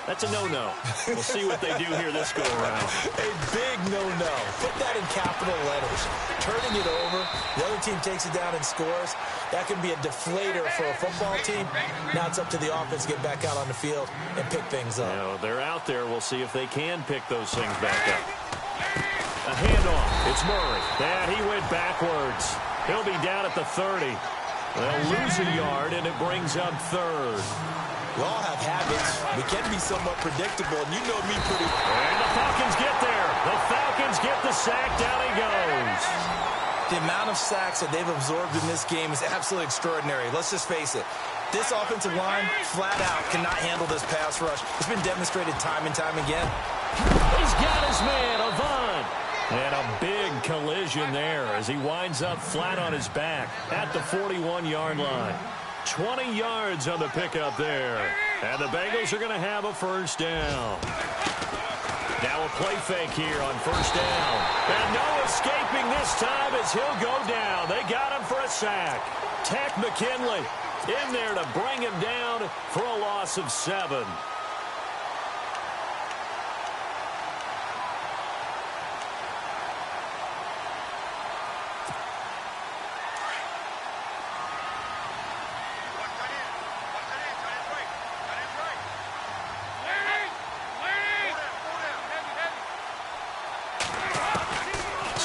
That's a no-no. We'll see what they do here this go-around. A big no-no. Put that in capital letters. Turning it over, the other team takes it down and scores. That can be a deflator for a football team. Now it's up to the offense to get back out on the field and pick things up. You know, they're out there. We'll see if they can pick those things back up. A handoff. It's Murray. And he went backwards. He'll be down at the 30. They'll lose a yard, and it brings up 3rd. We all have habits. We can be somewhat predictable, and you know me pretty well. And the Falcons get there. The Falcons get the sack. Down he goes. The amount of sacks that they've absorbed in this game is absolutely extraordinary. Let's just face it. This offensive line, flat out, cannot handle this pass rush. It's been demonstrated time and time again. He's got his man, Avant. And a big collision there as he winds up flat on his back at the 41-yard line. 20 yards on the pickup there. And the Bengals are going to have a 1st down. Now a play fake here on 1st down. And no escaping this time as he'll go down. They got him for a sack. Tack McKinley in there to bring him down for a loss of 7.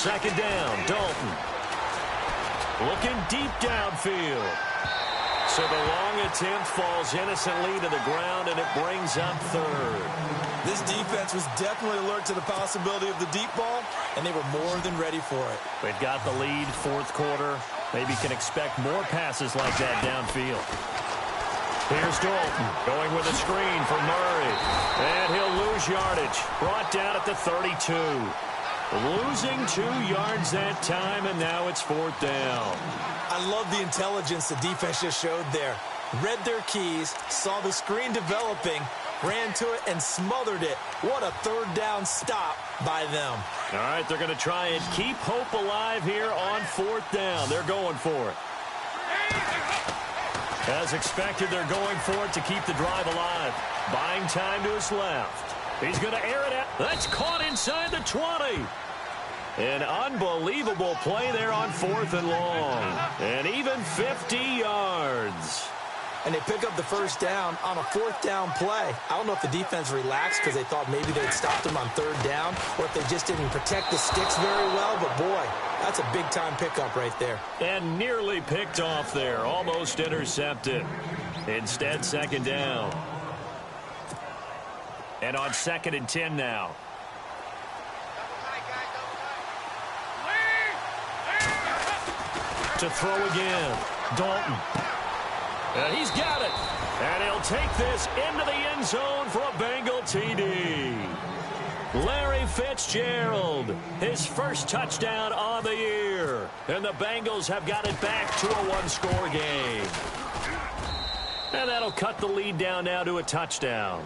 Second down, Dalton. Looking deep downfield. So the long attempt falls innocently to the ground, and it brings up 3rd. This defense was definitely alert to the possibility of the deep ball, and they were more than ready for it. They've got the lead, 4th quarter. Maybe can expect more passes like that downfield. Here's Dalton going with a screen for Murray. And he'll lose yardage. Brought down at the 32. Losing 2 yards that time, and now it's 4th down. I love the intelligence the defense just showed there. Read their keys, saw the screen developing, ran to it, and smothered it. What a 3rd down stop by them. All right, they're going to try and keep hope alive here on 4th down. They're going for it. As expected, they're going for it to keep the drive alive. Buying time to his left. He's going to air it out. That's caught inside the 20. An unbelievable play there on 4th and long. And even 50 yards. And they pick up the 1st down on a 4th down play. I don't know if the defense relaxed because they thought maybe they'd stopped them on 3rd down, or if they just didn't protect the sticks very well. But, boy, that's a big-time pickup right there. And nearly picked off there. Almost intercepted. Instead, 2nd down. And on 2nd and 10 now. To throw again. Dalton. And he's got it. And he'll take this into the end zone for a Bengal TD. Larry Fitzgerald, his 1st touchdown on the year. And the Bengals have got it back to a 1-score game. And that'll cut the lead down now to a touchdown.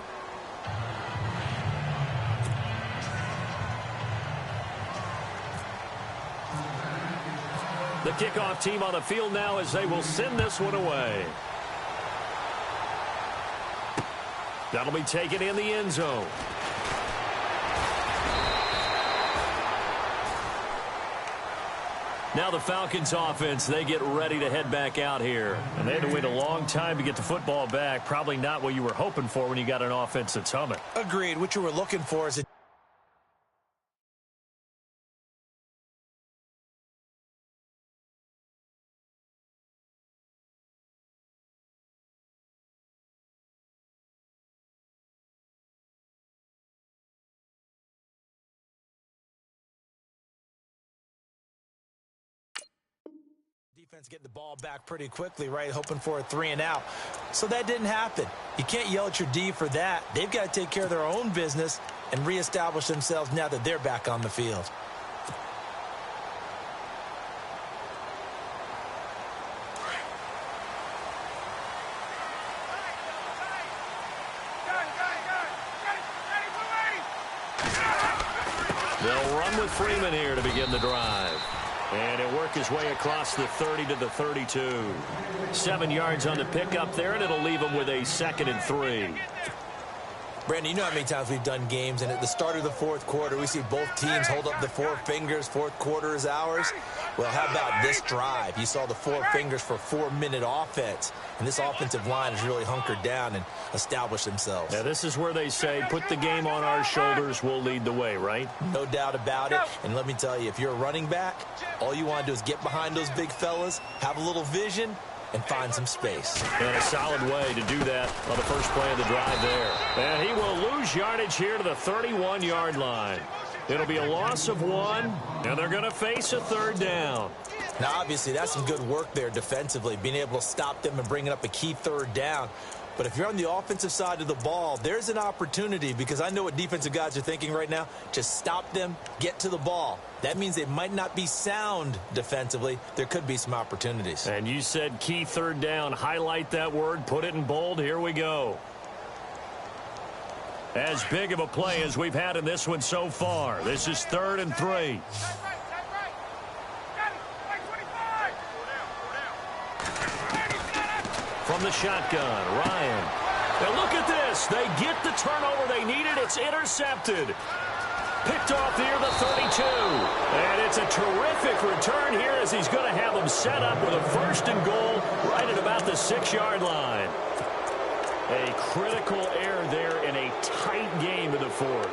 The kickoff team on the field now as they will send this one away. That'll be taken in the end zone. Now the Falcons offense, they get ready to head back out here. And they had to wait a long time to get the football back. Probably not what you were hoping for when you got an offense that's humming. Agreed. What you were looking for is a defense getting the ball back pretty quickly, right? Hoping for a 3-and-out. So that didn't happen. You can't yell at your D for that. They've got to take care of their own business and reestablish themselves now that they're back on the field. They'll run with Freeman here to begin the drive. And he'll work his way across the 30 to the 32. 7 yards on the pickup there, and it'll leave him with a 2nd and 3. Brandon, you know how many times we've done games, and at the start of the fourth quarter, we see both teams hold up the 4 fingers. Fourth quarter is ours. Well, how about this drive? You saw the 4 fingers for 4-minute offense, and this offensive line has really hunkered down and established themselves. Yeah, this is where they say, put the game on our shoulders, we'll lead the way, right? No doubt about it. And let me tell you, if you're a running back, all you want to do is get behind those big fellas, have a little vision, and find some space. And a solid way to do that on the first play of the drive there. And he will lose yardage here to the 31-yard line. It'll be a loss of 1, and they're going to face a 3rd down. Now, obviously, that's some good work there defensively, being able to stop them and bringing up a key 3rd down. But if you're on the offensive side of the ball, there's an opportunity, because I know what defensive guys are thinking right now. Just stop them, get to the ball. That means they might not be sound defensively. There could be some opportunities. And you said key 3rd down. Highlight that word, put it in bold. Here we go. As big of a play as we've had in this one so far. This is 3rd and 3. From the shotgun, Ryan. Now look at this. They get the turnover they needed. It's intercepted. Picked off near the 32. And it's a terrific return here as he's going to have them set up with a 1st and goal right at about the 6-yard line. A critical error there in a tight game in the 4th.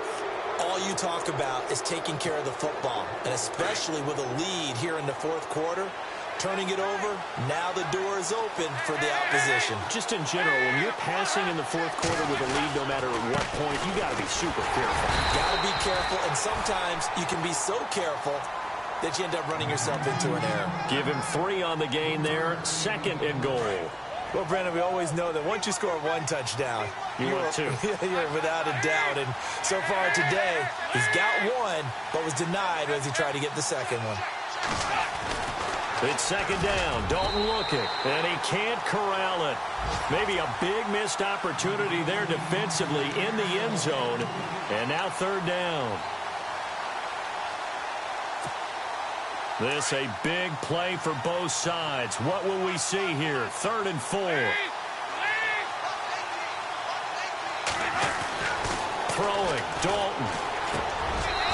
All you talk about is taking care of the football, and especially with a lead here in the 4th quarter. Turning it over, now the door is open for the opposition. Just in general, when you're passing in the 4th quarter with a lead, no matter at what point, you got to be super careful. Got to be careful, and sometimes you can be so careful that you end up running yourself into an error. Give him 3 on the gain there, 2nd and goal. Well, Brandon, we always know that once you score 1 touchdown, you want 2. You're without a doubt. And so far today, he's got 1, but was denied as he tried to get the 2nd one. It's 2nd down. Dalton looking, and he can't corral it. Maybe a big missed opportunity there defensively in the end zone. And now 3rd down. This a big play for both sides. What will we see here? 3rd and 4. Throwing, Dalton.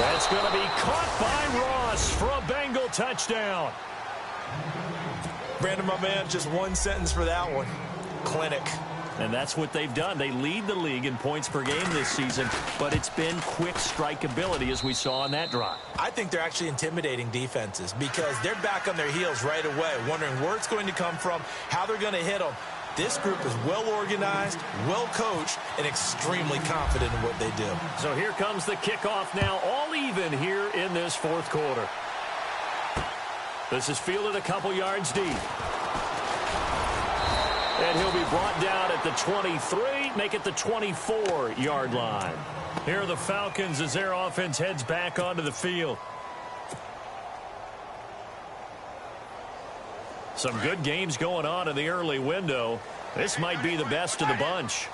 That's going to be caught by Ross for a Bengal touchdown. Brandon, my man, just 1 sentence for that one. Clinic. And that's what they've done. They lead the league in points per game this season, but it's been quick strikeability as we saw on that drive. I think they're actually intimidating defenses because they're back on their heels right away, wondering where it's going to come from, how they're going to hit them. This group is well organized, well coached, and extremely confident in what they do. So here comes the kickoff now, all even here in this 4th quarter. This is fielded a couple yards deep. And he'll be brought down at the 23, make it the 24-yard line. Here are the Falcons as their offense heads back onto the field. Some good games going on in the early window. This might be the best of the bunch.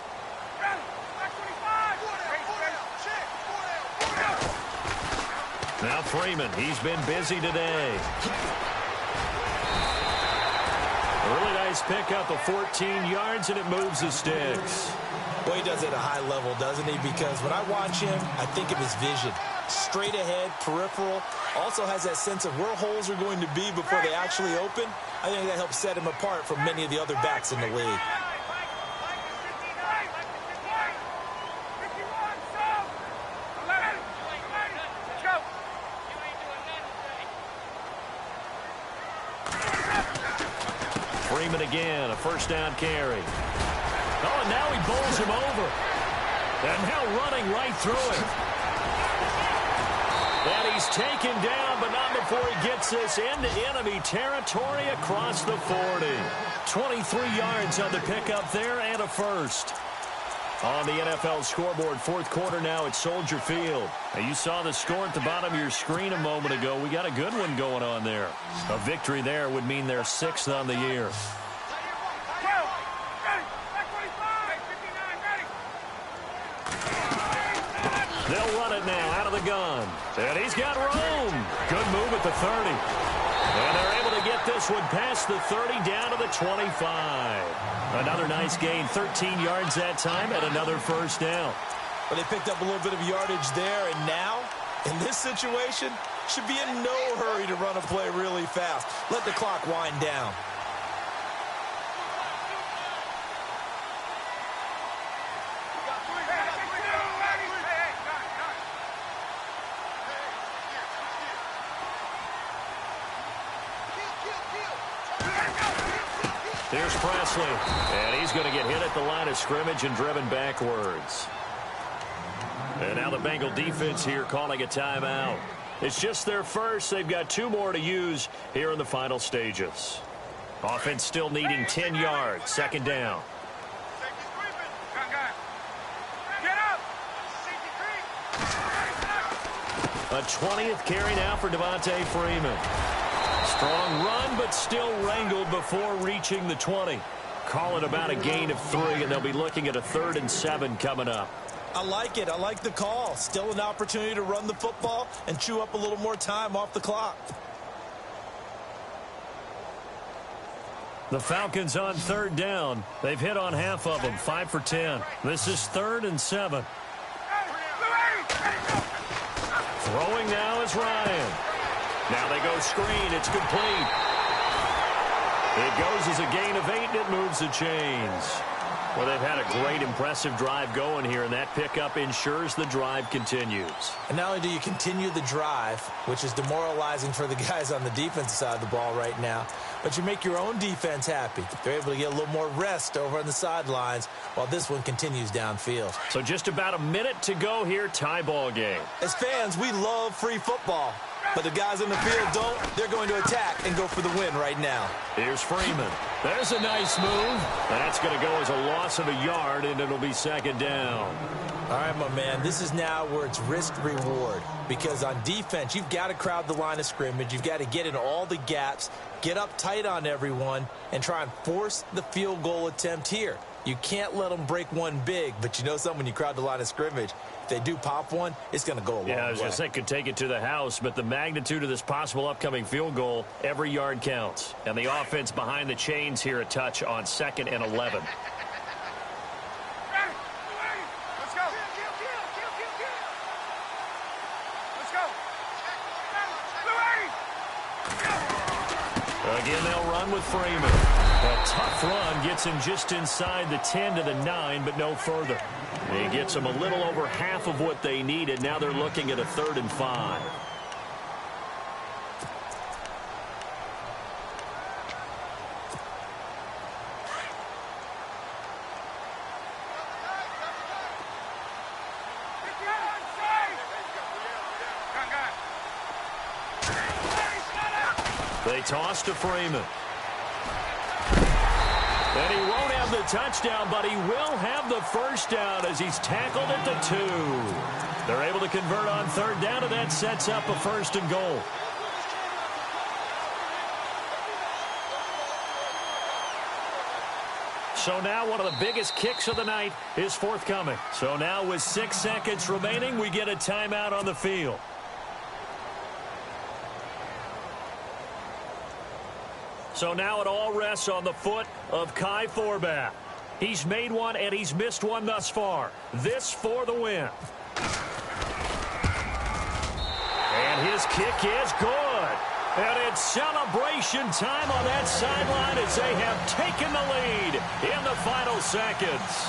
Now Freeman, he's been busy today. nice pickup of 14 yards, and it moves the sticks. Well, he does it at a high level, doesn't he? Because when I watch him, I think of his vision. Straight ahead, peripheral. Also has that sense of where holes are going to be before they actually open. I think that helps set him apart from many of the other backs in the league. Freeman again, a first down carry. Oh, and now he bowls him over. And now running right through him. And he's taken down, but not before he gets this into enemy territory across the 40. 23 yards on the pickup there and a first. On the NFL scoreboard, fourth quarter now at Soldier Field. Now, you saw the score at the bottom of your screen a moment ago. We got a good one going on there. A victory there would mean they're 6th on the year. They'll run it now out of the gun. And he's got room. Good move at the 30. And they're able to get this one past the 30 down to the 25. Another nice gain, 13 yards that time, and another first down. But they picked up a little bit of yardage there, and now, in this situation, should be in no hurry to run a play really fast. Let the clock wind down. Here's Presley, and he's going to get hit at the line of scrimmage and driven backwards. And now the Bengal defense here calling a timeout. It's just their first. They've got 2 more to use here in the final stages. Offense still needing 10 yards. Second down. A 20th carry now for Devontae Freeman. Strong run, but still wrangled before reaching the 20. Call it about a gain of 3, and they'll be looking at a 3rd and 7 coming up. I like it. I like the call. Still an opportunity to run the football and chew up a little more time off the clock. The Falcons on 3rd down. They've hit on half of them, 5 for 10. This is 3rd and 7. Throwing now is Ryan. Now they go screen. It's complete. It goes as a gain of 8, and it moves the chains. Well, they've had a great, impressive drive going here, and that pickup ensures the drive continues. And not only do you continue the drive, which is demoralizing for the guys on the defensive side of the ball right now, but you make your own defense happy. They're able to get a little more rest over on the sidelines while this one continues downfield. So just about a minute to go here, tie ball game. As fans, we love free football. But the guys in the field don't. They're going to attack and go for the win right now. Here's Freeman. There's a nice move. That's going to go as a loss of a yard, and it'll be second down. All right, my man, this is now where it's risk-reward. Because on defense, you've got to crowd the line of scrimmage. You've got to get in all the gaps, get up tight on everyone, and try and force the field goal attempt here. You can't let them break one big, but you know something, when you crowd the line of scrimmage, if they do pop one, it's going to go a long way. Yeah, I was going to say could take it to the house, but the magnitude of this possible upcoming field goal, every yard counts. And the offense behind the chains here a touch on 2nd and 11. Again, they'll run with Freeman. A tough run gets him just inside the 10 to the 9, but no further. He gets them a little over half of what they needed. Now they're looking at a 3rd and 5. They toss to Freeman. And he won't have the touchdown, but he will have the first down as he's tackled at the 2. They're able to convert on 3rd down, and that sets up a 1st and goal. So now one of the biggest kicks of the night is forthcoming. So now with 6 seconds remaining, we get a timeout on the field. So now it all rests on the foot of Kai Forbath. He's made one and he's missed one thus far. This for the win. And his kick is good. And it's celebration time on that sideline as they have taken the lead in the final seconds.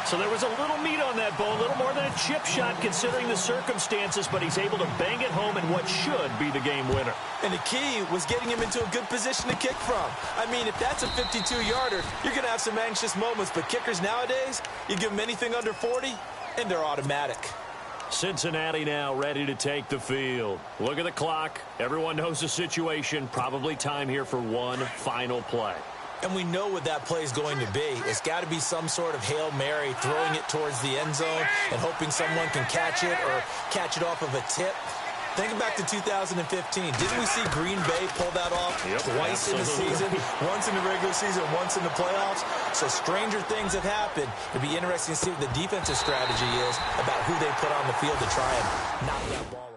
So there was a little meat on that bone, a little more than a chip shot considering the circumstances, but he's able to bang it home in what should be the game winner. And the key was getting him into a good position to kick from. I mean, if that's a 52-yarder, you're going to have some anxious moments, but kickers nowadays, you give them anything under 40, and they're automatic. Cincinnati now ready to take the field. Look at the clock. Everyone knows the situation. Probably time here for one final play. And we know what that play is going to be. It's got to be some sort of Hail Mary, throwing it towards the end zone and hoping someone can catch it or catch it off of a tip. Think back to 2015. Didn't we see Green Bay pull that off twice in the season? Once in the regular season, once in the playoffs. So stranger things have happened. It'd be interesting to see what the defensive strategy is about who they put on the field to try and knock that ball.